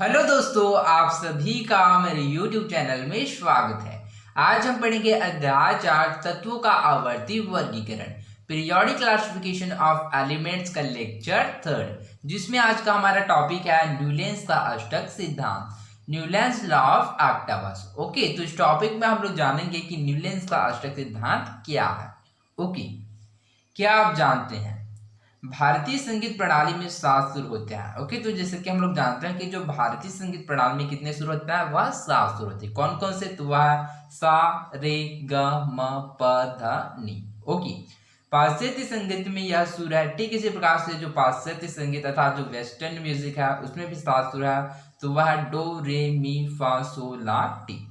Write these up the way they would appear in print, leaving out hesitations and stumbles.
Hello दोस्तों, आप सभी का मेरे YouTube चैनल में स्वागत है। आज हम पढ़ेंगे अध्याय 4 तत्वों का आवर्ती वर्गीकरण, पीरियोडिक क्लासिफिकेशन ऑफ एलिमेंट्स का लेक्चर 3, जिसमें आज का हमारा टॉपिक है न्यूलैंस का अष्टक सिद्धांत, न्यूलैंस लॉ ऑफ ऑक्टावस। ओके, तो इस टॉपिक में हम लोग जानेंगे कि न्यूलैंस का अष्टक सिद्धांत क्या है। ओके, क्या आप जानते हैं भारतीय संगीत प्रणाली में 7 सुर होते हैं। ओके, तो जैसे कि हम लोग जानते हैं कि जो भारतीय संगीत प्रणाली में कितने सुर होते हैं, वह 7 सुर होते हैं। कौन कौन से? तो वह सा, रे, ग, म, प, ध, नि। ओके, पाश्चात्य संगीत में यह सुर है। ठीक इसी प्रकार से जो पाश्चात्य संगीत अर्थात जो वेस्टर्न म्यूजिक है उसमें भी 7 सुर है, तो वह डो, रे, मी, फा, सो, ला, टी।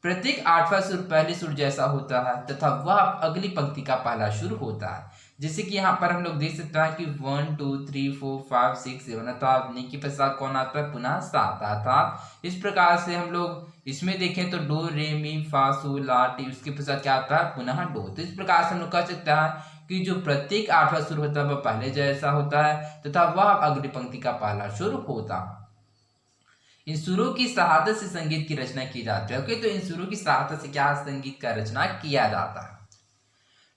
प्रत्येक 8वां सुर पहले सुर जैसा होता है तथा वह अगली पंक्ति का पहला सुर होता है। जैसे कि यहाँ पर हम लोग देख सकते हैं कि 1 2 3 4 5 6 7 अर्थात नी के पश्चात कौन आता है? पुनः 7 अर्थात इस प्रकार से हम लोग इसमें देखें तो डो, रे, मी, फा, सो, ला, टी, उसके पश्चात क्या आता है? पुनः डो। तो इस प्रकार से हम लोग कह सकते हैं कि जो प्रत्येक 8वां सुर होता है वह पहले जैसा होता है तथा वह अगली पंक्ति का पहला सुर होता है। इन सुरों की सहायता से संगीत की रचना की जाती है। ओके, तो इन सुरों की सहायता से क्या संगीत का रचना किया जाता है।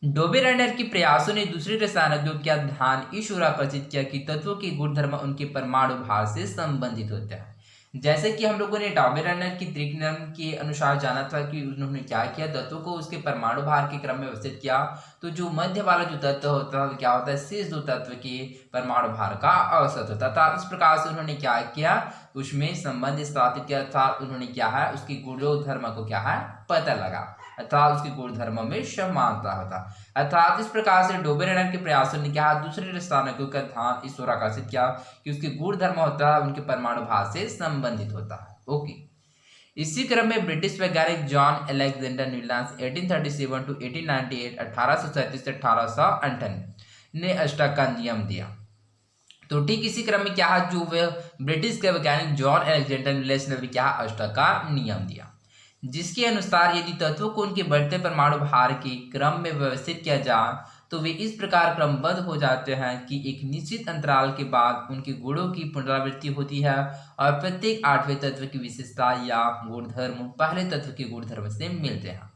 डोबेरेनर के प्रयासों ने दूसरे रसायनज्ञों का ध्यान इस ओर आकर्षित किया कि तत्वों के गुणधर्म उनके परमाणु भार से संबंधित होते हैं। जैसे कि हम लोगों ने डॉबेरेनर की त्रिक नियम के अनुसार जाना था कि उन्होंने क्या किया, तत्वों को उसके परमाणु भार के क्रम में व्यवस्थित किया। तो जो मध्य वाला जो तत्व होता है क्या होता है? शेष दो तत्व के परमाणु भार का औसत होता था। इस प्रकार से उन्होंने क्या किया, उसमें संबंध स्थापित किया था। उन्होंने क्या है, उसकी गुणधर्म को क्या है, पता लगा, अर्थात उसके गुणधर्म में समानता होता। अर्थात इस प्रकार से डोबेरेनर के प्रयासों ने क्या दूसरे रसायनज्ञों का ध्यान इस ओर आकर्षित किया कि उसके गुणधर्म होता है उनके परमाणु भार से संबंधित होता है। ओके, इसी क्रम में ब्रिटिश वैज्ञानिक जॉन अलेक्जेंडर न्यूलैंस 1837 टू 1898 1837 से 1858 ने अष्टक का नियम दिया। तो ठीक इसी क्रम में क्या है, जो ब्रिटिश के वैज्ञानिक जॉन अलेक्जेंडर न्यूलैंस ने भी क्या अष्टक का नियम दिया, जिसके अनुसार यदि तत्वों को उनके बढ़ते परमाणु भार के क्रम में व्यवस्थित किया जाए तो वे इस प्रकार क्रमबद्ध हो जाते हैं कि एक निश्चित अंतराल के बाद उनके गुणों की पुनरावृत्ति होती है और प्रत्येक 8वें तत्व की विशेषता या गुणधर्म पहले तत्व के गुणधर्म से मिलते हैं।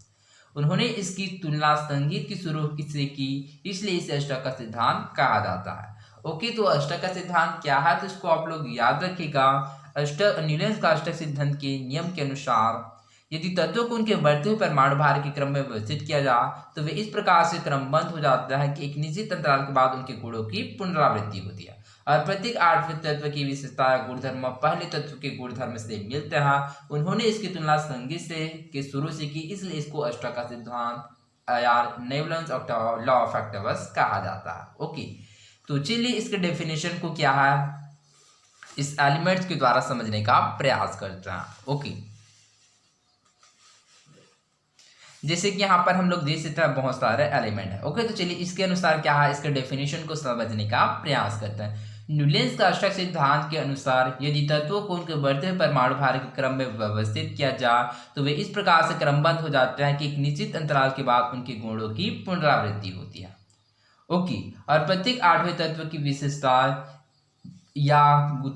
उन्होंने इसकी तुलना संगीत की शुरू से की, इसलिए इसे अष्टक का सिद्धांत कहा जाता है। ओके, तो अष्टक का सिद्धांत क्या है, तो इसको आप लोग याद रखिएगा। न्यूलैंस का अष्टक सिद्धांत के नियम के अनुसार यदि तत्वों को उनके बढ़ते हुए परमाणु भार के क्रम में व्यवस्थित किया जाए तो वे इस प्रकार से क्रमबद्ध हो जाता है कि एक निश्चित अंतराल के बाद उनके गुणों की पुनरावृत्ति होती है और प्रत्येक 8वें तत्व की विशेषता गुणधर्म पहले तत्व के गुणधर्म से मिलते हैं। उन्होंने इसकी तुलना संगीत से के शुरू से की, इसलिए इसको अष्टक का सिद्धांत यार न्यूलैंस लॉ ऑफ ऑक्टावस कहा जाता है। ओके, तो चलिए इसके डेफिनेशन को क्या है इस एलिमेंट्स के द्वारा समझने का प्रयास करते हैं। ओके, जैसे कि यहाँ पर हम लोग देख सकते हैं बहुत सारे एलिमेंट है। ओके, तो चलिए इसके अनुसार क्या है, इसके डेफिनेशन को समझने का प्रयास करते हैं। न्यूलैंस का अष्टक सिद्धांत के अनुसार यदि तत्वों को उनके बढ़ते हुए परमाणु भार के क्रम में व्यवस्थित किया जाए तो वे इस प्रकार से क्रमबद्ध हो जाते हैं कि एक निश्चित अंतराल के बाद उनके गुणों की पुनरावृत्ति होती है। ओके, और प्रत्येक 8वें तत्व की विशेषता या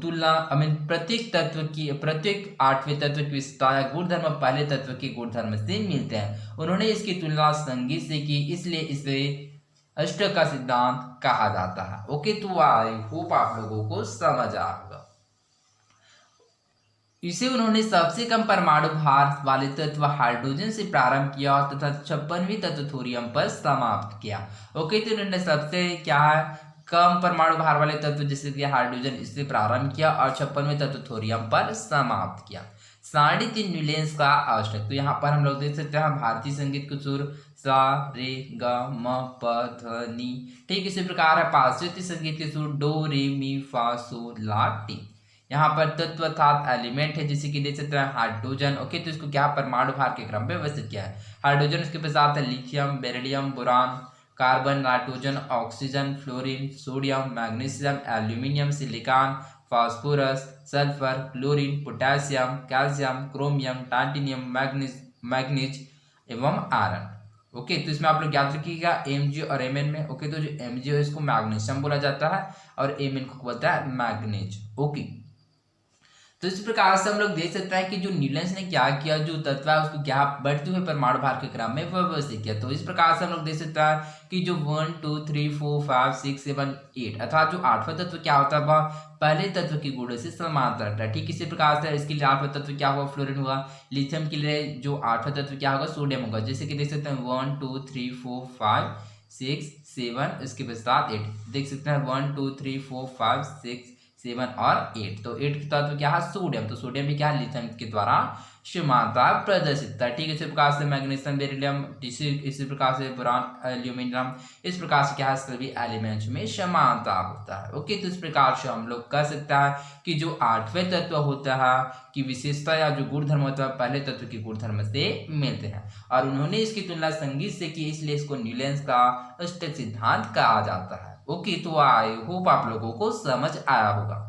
तुलना प्रत्येक 8वें तत्व की विशेषता या गुणधर्म पहले तत्व के गुणधर्म से मिलते हैं। उन्होंने इसकी तुलना संगीत से की, इसलिए इसे अष्टक का सिद्धांत कहा जाता है। ओके, तो आई होप आप लोगों को समझ आ होगा। इसे उन्होंने सबसे कम परमाणु भार वाले तत्व हाइड्रोजन से प्रारंभ किया तथा 56वीं तत्व थोरियम पर समाप्त किया। ओके, तो उन्होंने सबसे क्या है कम परमाणु भार वाले तत्व जैसे कि हाइड्रोजन इससे प्रारंभ किया और 56वें तत्व थोरियम पर समाप्त किया। 3.5 न्यूलैंस का अष्टक, तो यहाँ पर हम लोग देख सकते हैं भारतीय संगीत के सुर सा, रे, ग, म, प, ध, नि। ठीक इसी प्रकार है पाश्चात्य संगीत के सुर डो, रे, मी, फा, सो, ला, टी। यहाँ पर तत्व अर्थात एलिमेंट है जैसे कि देख सकते हैं हाइड्रोजन। ओके, तो इसको क्या परमाणु भार के क्रम में व्यवस्थित किया है। हाइड्रोजन उसके पश्चात है lithium, beryllium, boron, carbon, nitrogen, oxygen, fluorine, sodium, magnesium, aluminium, silicon, phosphorus, sulphur, chlorine, potassium, calcium, chromium, titanium, manganese एवं आयरन। ओके, तो इसमें आप लोग याद रखिएगा Mg और Mn में। ओके, तो जो Mg है इसको मैग्नीशियम बोला जाता है और Mn को बोलता है मैग्नीज। ओके, तो इस प्रकार से हम लोग देख सकते हैं कि जो न्यूलैंड्स ने क्या किया, जो तत्व है उसको क्या बढ़ते हुए परमाणु भार के क्रम में व्यवस्थित किया। तो इस प्रकार से हम लोग देख सकते हैं कि जो 1 2 3 4 5 6 7 8 अर्थात जो आठवां तत्व क्या होता है वह पहले तत्व के गुणों से समांतर रहता है। ठीक इसी प्रकार से इसके लिए आठवां तत्व क्या हुआ, फ्लोरीन हुआ। लिथियम के लिए जो आठवां तत्व क्या होगा, सोडियम होगा। जैसे कि देख सकते हैं 1 2 3 4 5 6 7 इसके पश्चात 8 देख सकते हैं 1 2 3 4 5 6 7 और 8। तो 8 का तत्व क्या है, सोडियम। तो सोडियम भी क्या है, लिथियम के द्वारा समानता प्रदर्शित करता है। ठीक है, इसी प्रकार से मैग्नीशियम, बेरिलियम, इसी प्रकार से बोरान, एल्यूमिनियम, इस प्रकार से क्या है, सभी एलिमेंट्स में समानता होता है। ओके, तो इस प्रकार से हम लोग कह सकते हैं कि जो आठवें तत्व होता है कि विशेषता या जो गुण धर्म होता है पहले तत्व के गुण धर्म से मिलते हैं, और उन्होंने इसकी तुलना संगीत से की, इसलिए इसको न्यूलैंड्स का अष्टक सिद्धांत कहा जाता है। ओके, तो आई होप आप लोगों को समझ आया होगा।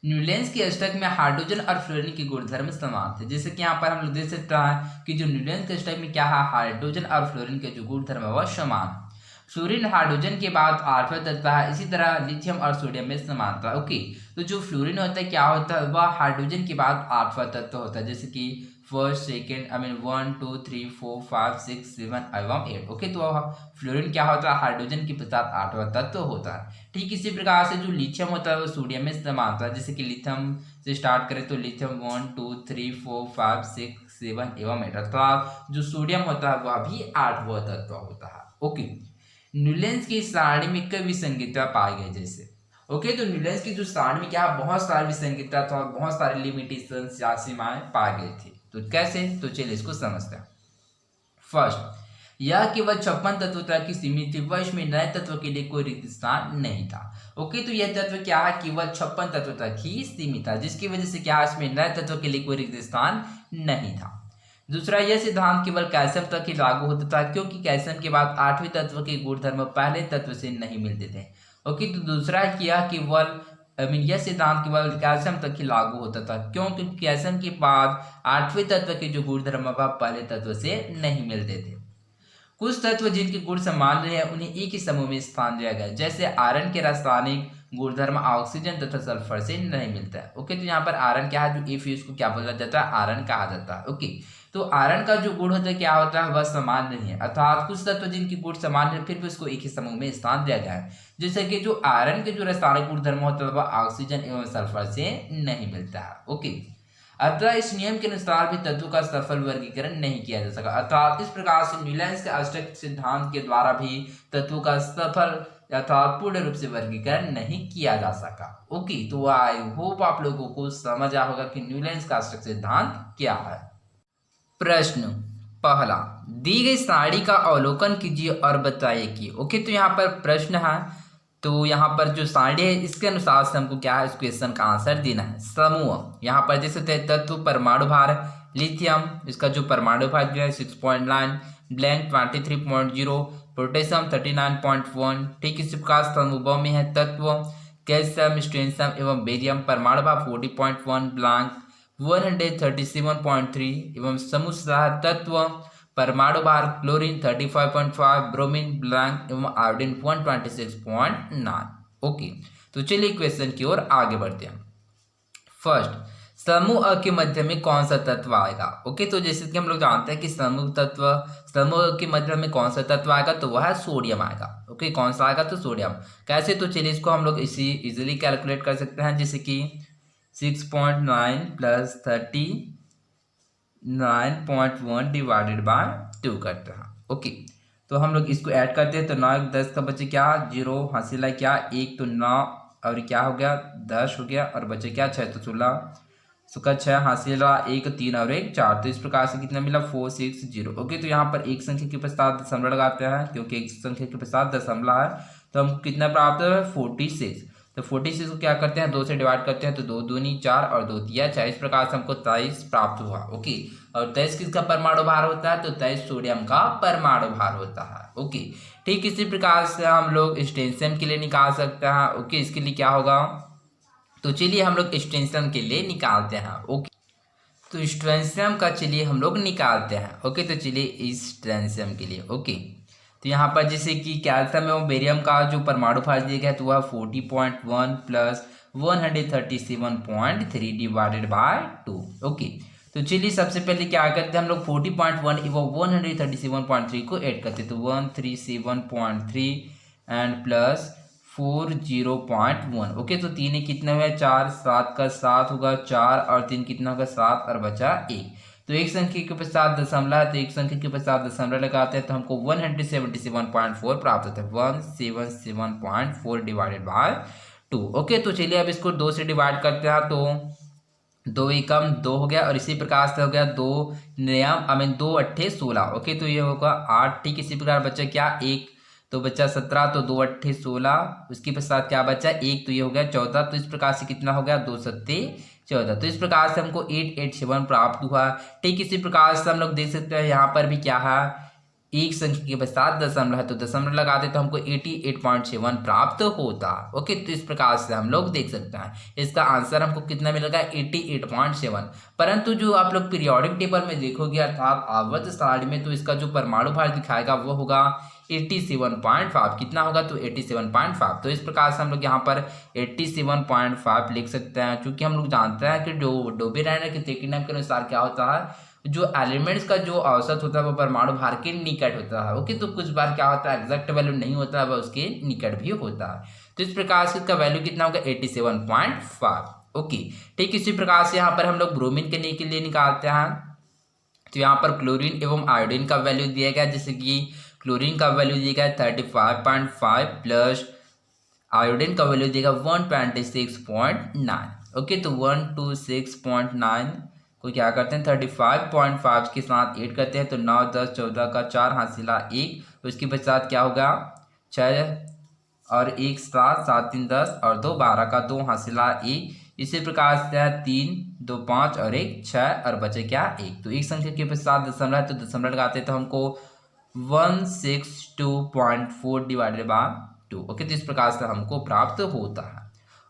न्यूलैंड्स के अष्टक में हाइड्रोजन और फ्लोरीन के गुणधर्म समान थे। जैसे कि यहाँ पर हम लोग देख सकते हैं कि जो न्यूलैंड्स के अष्टक में क्या है, हाइड्रोजन और फ्लोरीन के जो गुणधर्म है वह समान है। फ्लोरीन हाइड्रोजन के बाद आठवां तत्व है। इसी तरह लिथियम और सोडियम में समानता। ओके, तो जो फ्लोरीन होता है क्या होता है, वह हाइड्रोजन के बाद आठवां तत्व होता है। जैसे कि फर्स्ट सेकेंड 1 2 3 4 5 6 7 एवं 8। ओके, तो फ्लोरीन क्या होता है, हाइड्रोजन के पश्चात आठवां तत्व होता है। ठीक इसी प्रकार से जो लिथियम होता है वो सोडियम में समानता है। जैसे कि लिथियम से स्टार्ट करें तो लिथियम 1 2 3 4 5 6 7 एवं 8 अर्थात जो सोडियम होता है वह भी आठवां तत्व होता है। ओके, न्यूलैंड्स की सारणी में कई विसंगतियां पाई गई। जैसे ओके, तो न्यूलैंड्स की जो सारणी में क्या बहुत सारी विसंगतियां था, बहुत सारी लिमिटेशन या सीमाएं पाई गई थी। तो कैसे, तो चलिए इसको समझते हैं। फर्स्ट, यह केवल 56 तत्व तक की सीमित थी, वह इसमें नए तत्व के लिए कोई रिक्त स्थान नहीं था। ओके, तो यह तत्व क्या है, केवल 56 तत्व तक ही सीमित था, जिसकी वजह से क्या इसमें नए तत्व के लिए कोई रिक्त स्थान नहीं था। दूसरा, यह सिद्धांत केवल कैल्शियम तक ही लागू होता था, क्योंकि कैल्शियम के बाद आठवें तत्व के गुणधर्म पहले तत्व से नहीं मिलते थे। ओके, तो दूसरा किया केवल यह सिद्धांत केवल कैल्शियम तक ही लागू होता था, क्योंकि कैल्शियम के बाद आठवें तत्व के जो गुणधर्म पहले तत्व से नहीं मिलते थे। कुछ तत्व जिनके गुण समान रहे उन्हें एक ही समूह में स्थान दिया गया। जैसे आयरन के रासायनिक गुणधर्म ऑक्सीजन तथा सल्फर से नहीं मिलता है। ओके, तो यहाँ पर आयरन क्या है, जो Fe उसको क्या बोला जाता है, आयरन कहा जाता है। ओके, तो आयरन का जो गुण होता है क्या होता है, वह समान नहीं है, अर्थात कुछ तत्व जिनके गुण समान है फिर भी उसको एक ही समूह में स्थान दिया गया है। जैसे कि जो आयरन के जो रासायनिक गुणधर्म होता है वह ऑक्सीजन एवं सल्फर से नहीं मिलता है। ओके, अतः इस नियम के अनुसार भी तत्वों का सफल वर्गीकरण नहीं किया जा सका, अर्थात इस प्रकार से न्यूलैंड्स के अष्टक सिद्धांत के द्वारा भी तत्वों का सफल अर्थात पूर्ण रूप से वर्गीकरण नहीं किया जा सका। ओके, तो आई होप आप लोगों को समझ आया होगा कि न्यूलैंड्स का अष्टक सिद्धांत क्या है। प्रश्न पहला, दी गई सारणी का अवलोकन कीजिए और बताइए कि। ओके, तो यहाँ पर प्रश्न है, तो यहाँ पर जो सारणी है इसके अनुसार से हमको क्या है इस क्वेश्चन का आंसर देना है। समूह यहाँ पर जैसे तत्व परमाणु भार लिथियम, इसका जो परमाणु भार जो है 6.9, ब्लैंक 23.0, पोटेशियम 39.1। ठीक इसी प्रकार समूह में है तत्व कैल्शियम, स्ट्रोंशियम एवं बेरियम, परमाणु भार 40.1, ब्लैंक 137.3 एवं समूह तत्व परमाणु भार क्लोरीन 35.5, ब्रोमीन, ब्लैंक एवं आयोडीन 126.9। ओके, तो चलिए क्वेश्चन की ओर आगे बढ़ते हैं। फर्स्ट, समूह अ के मध्य में कौन सा तत्व आएगा। ओके, तो जैसे कि हम लोग जानते हैं कि समूह के मध्य में कौन सा तत्व आएगा, तो वह है सोडियम आएगा। ओके, कौन सा आएगा, तो सोडियम। कैसे, तो चलिए इसको हम लोग इजीली कैलकुलेट कर सकते हैं। जैसे कि 6.9 प्लस 39.1 डिवाइडेड बाय 2 करते हैं। ओके, तो हम लोग इसको ऐड करते हैं तो 9 10 का बचे क्या 0, हासिल है क्या 1, तो 9 और क्या हो गया 10 हो गया, और बचे क्या 6, तो 16 सुखा 6 हासिल रहा 1 3 और 1 4। तो इस प्रकार से कितना मिला 460। ओके, तो यहाँ पर एक संख्या के पश्चात दशमलव लगाते हैं, क्योंकि एक संख्या के पश्चात दशमलव है, तो हमको कितना प्राप्त है 46। तो 46 को क्या करते हैं 2 से डिवाइड करते हैं, तो 2 दूनी 4 और 2 तिया 6। इस प्रकार से हमको 23 प्राप्त हुआ। ओके, और 23 किसका परमाणु भार होता है, तो 23 सोडियम का परमाणु भार होता है। ओके, ठीक इसी प्रकार से हम लोग स्ट्रोंशियम के लिए निकाल सकते हैं। ओके, इसके लिए क्या होगा, तो चलिए हम लोग स्ट्रोंशियम के लिए निकालते हैं। ओके, तो स्ट्रोंशियम का चलिए हम लोग निकालते हैं। ओके, तो चलिए स्ट्रोंशियम के लिए। ओके, तो यहाँ पर जैसे कि कैल्शियम एवं बेरियम का जो परमाणु भार दिया गया है तो वह 40.1 प्लस 137.3 डिवाइडेड बाय 2। ओके, तो चलिए सबसे पहले क्या करते हैं हम लोग 40.1 एवं 137.3 को ऐड करते हैं। तो 137.3 एंड प्लस 40.1। ओके, तो 3 कितना हुआ 4, 7 का 7 होगा 4 और 3 कितना होगा 7 और बचा 1। तो एक संख्या के पश्चात दशमलव है, तो एक संख्या के पश्चात दशमलव लगाते हैं तो हमको 177.4 प्राप्त होता है। 177.4 डिवाइडेड बाय 2। ओके, तो चलिए अब इसको 2 से डिवाइड करते हैं। तो 2 एकम 2 हो गया और इसी प्रकार से हो गया 2 नियम 2 अट्ठे 16। ओके, तो ये होगा 8। ठीक, इसी प्रकार बच्चा क्या 1, तो बच्चा 17, तो 2 अट्ठे 16। उसके पश्चात क्या बचा 1, तो ये हो गया 14। तो इस प्रकार से कितना हो गया 2 सत्ते 14। तो इस प्रकार से हमको 887 प्राप्त हुआ। ठीक, इसी प्रकार से हम लोग देख सकते हैं यहाँ पर भी क्या है एक संख्या के पश्चात दशमलव है, तो दशमलव लगाते तो हमको 88.7 प्राप्त होता। ओके, तो इस प्रकार से हम लोग देख सकते हैं इसका आंसर हमको कितना मिलेगा 88.7। परंतु जो आप लोग पीरियोडिक टेबल में देखोगे अर्थात आवर्त सारणी में, तो इसका जो परमाणु भार दिखाएगा वो होगा 87.5। कितना होगा तो 87.5। तो इस प्रकार से हम लोग यहाँ पर 87.5 लिख सकते हैं, क्योंकि हम लोग जानते हैं कि जो डोबे-रायनर के थ्योरम के अनुसार क्या होता है जो एलिमेंट्स का जो औसत होता है वो परमाणु भार के निकट होता है। ओके, तो कुछ बार क्या होता है एग्जैक्ट वैल्यू नहीं होता है, वह उसके निकट भी होता है। तो इस प्रकार से इसका वैल्यू कितना होगा 87.5। ओके, ठीक, इसी प्रकार से यहाँ पर हम लोग ब्रोमीन के लिए निकालते हैं। तो यहाँ पर क्लोरीन एवं आयोडीन का वैल्यू दिया गया, जैसे कि क्लोरीन का वैल्यू दिया गया 35.5 प्लस आयोडीन का वैल्यू दिया गया 126.9। ओके, तो 126.9 को क्या करते हैं 35.5 के साथ ऐड करते हैं, तो 9, 10, 14 का 4 हासिला 1। उसके पश्चात क्या होगा 6 और 1 7, 7 3 10 और 2 12 का 2 हासिला 1। इसी प्रकार से 3 2 5 और 1 6 और बचे क्या 1। तो एक संख्या के पश्चात दशमलव है, तो दशमलव लगाते हैं तो हमको 162.4 डिवाइडेड बाय 2। ओके, तो इस प्रकार से हमको प्राप्त होता है।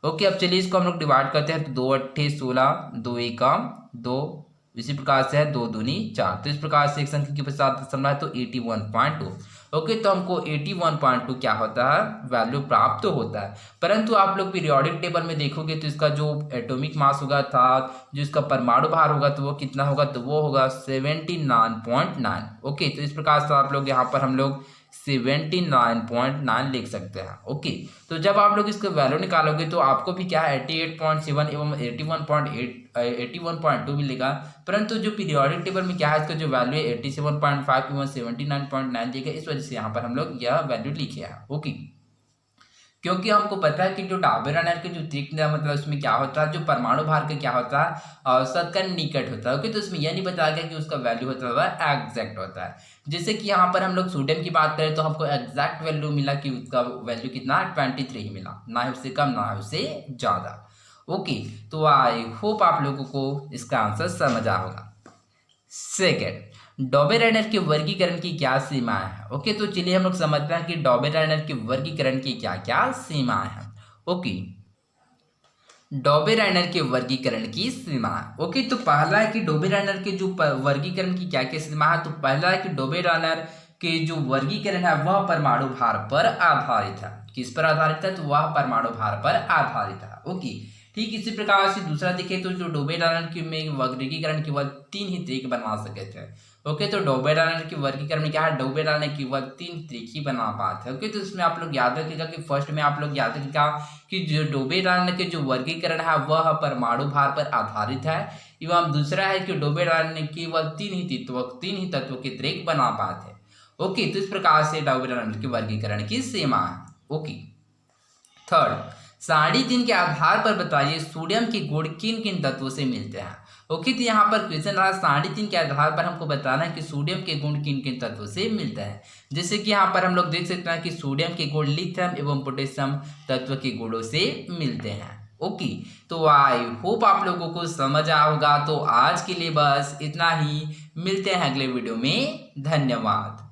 ओके, अब चलिए इसको हम लोग डिवाइड करते हैं। तो 2 अट्ठे 16, 2 एकम 2, इसी प्रकार से है 2 दूनी 4। तो इस प्रकार से एक संख्या के पश्चात दशमलव है तो 81.2। ओके, तो हमको 81.2 क्या होता है वैल्यू प्राप्त होता है। परंतु आप लोग पीरियोडिक टेबल में देखोगे तो इसका जो एटॉमिक मास होगा अर्थात जो इसका परमाणु भार होगा तो वो कितना होगा, तो वो होगा 79.9। ओके, तो इस प्रकार से आप लोग यहाँ पर हम लोग 79.9 लिख सकते हैं। ओके, तो जब आप लोग इसका वैल्यू निकालोगे तो आपको भी क्या है 88.7 एवं 81.2 मिलेगा। परंतु जो पीरियोडिक टेबल में क्या है इसका जो वैल्यू है 87.5 एवं 79.9 दिएगा, इस वजह से यहाँ पर हम लोग यह वैल्यू लिखे हैं। ओके, क्योंकि हमको पता है कि जो डॉबे-रायनर के जो त्रिक मतलब उसमें क्या होता है जो परमाणु भार का क्या होता है औसत का निकट होता है। ओके, तो इसमें यह नहीं बताया गया कि उसका वैल्यू होता है वह एग्जैक्ट होता है। जैसे कि यहाँ पर हम लोग सोडियम की बात करें तो हमको एग्जैक्ट वैल्यू मिला कि उसका वैल्यू कितना 23 ही मिला, ना ही उससे कम ना ही उससे ज़्यादा। ओके, तो आई होप आप लोगों को इसका आंसर समझ आ होगा। सेकेंड, डॉबे-रायनर के वर्गीकरण की क्या सीमाएं हैं। ओके, तो चलिए हम लोग समझते हैं कि डॉबे-रायनर के वर्गीकरण की क्या क्या सीमाएं हैं। ओके, डॉबे-रायनर के वर्गीकरण की सीमाएं। ओके, तो पहला है कि डॉबे-रायनर के जो वर्गीकरण की क्या क्या सीमा है। तो पहला है कि डॉबे-रायनर के जो वर्गीकरण है वह परमाणु भार पर आधारित है। किस पर आधारित है, तो वह परमाणु भार पर आधारित है। ओके, ठीक, इसी प्रकार से दूसरा देखें तो जो डॉबे-रायनर के में वर्गीकरण केवल 3 ही तरीके बना सके थे। ओके, तो डॉबे-रायनर के वर्गीकरण में क्या है डॉबे-रायनर केवल 3 तरीके ही बना पाते हैं। ओके, तो इसमें आप लोग याद रखिएगा कि फर्स्ट में आप लोग याद रखिएगा कि जो डॉबे-रायनर के जो वर्गीकरण है वह परमाणु भार पर आधारित है एवं दूसरा है कि डॉबे-रायनर केवल 3 ही तत्वों के तरीके बना पाते हैं। ओके, तो इस प्रकार से डॉबे-रायनर के वर्गीकरण की सीमा है। ओके, थर्ड, सारणी 3 के आधार पर बताइए सोडियम के गुण किन किन तत्वों से मिलते हैं। ओके, तो यहाँ पर क्वेश्चन रहा सारणी 3 के आधार पर हमको बताना है कि सोडियम के गुण किन किन तत्वों से मिलते हैं। जैसे कि यहाँ पर हम लोग देख सकते हैं कि सोडियम के गुण लिथियम एवं पोटेशियम तत्व के गुणों से मिलते हैं। ओके, तो आई होप आप लोगों को समझ आया होगा। तो आज के लिए बस इतना ही, मिलते हैं अगले वीडियो में। धन्यवाद।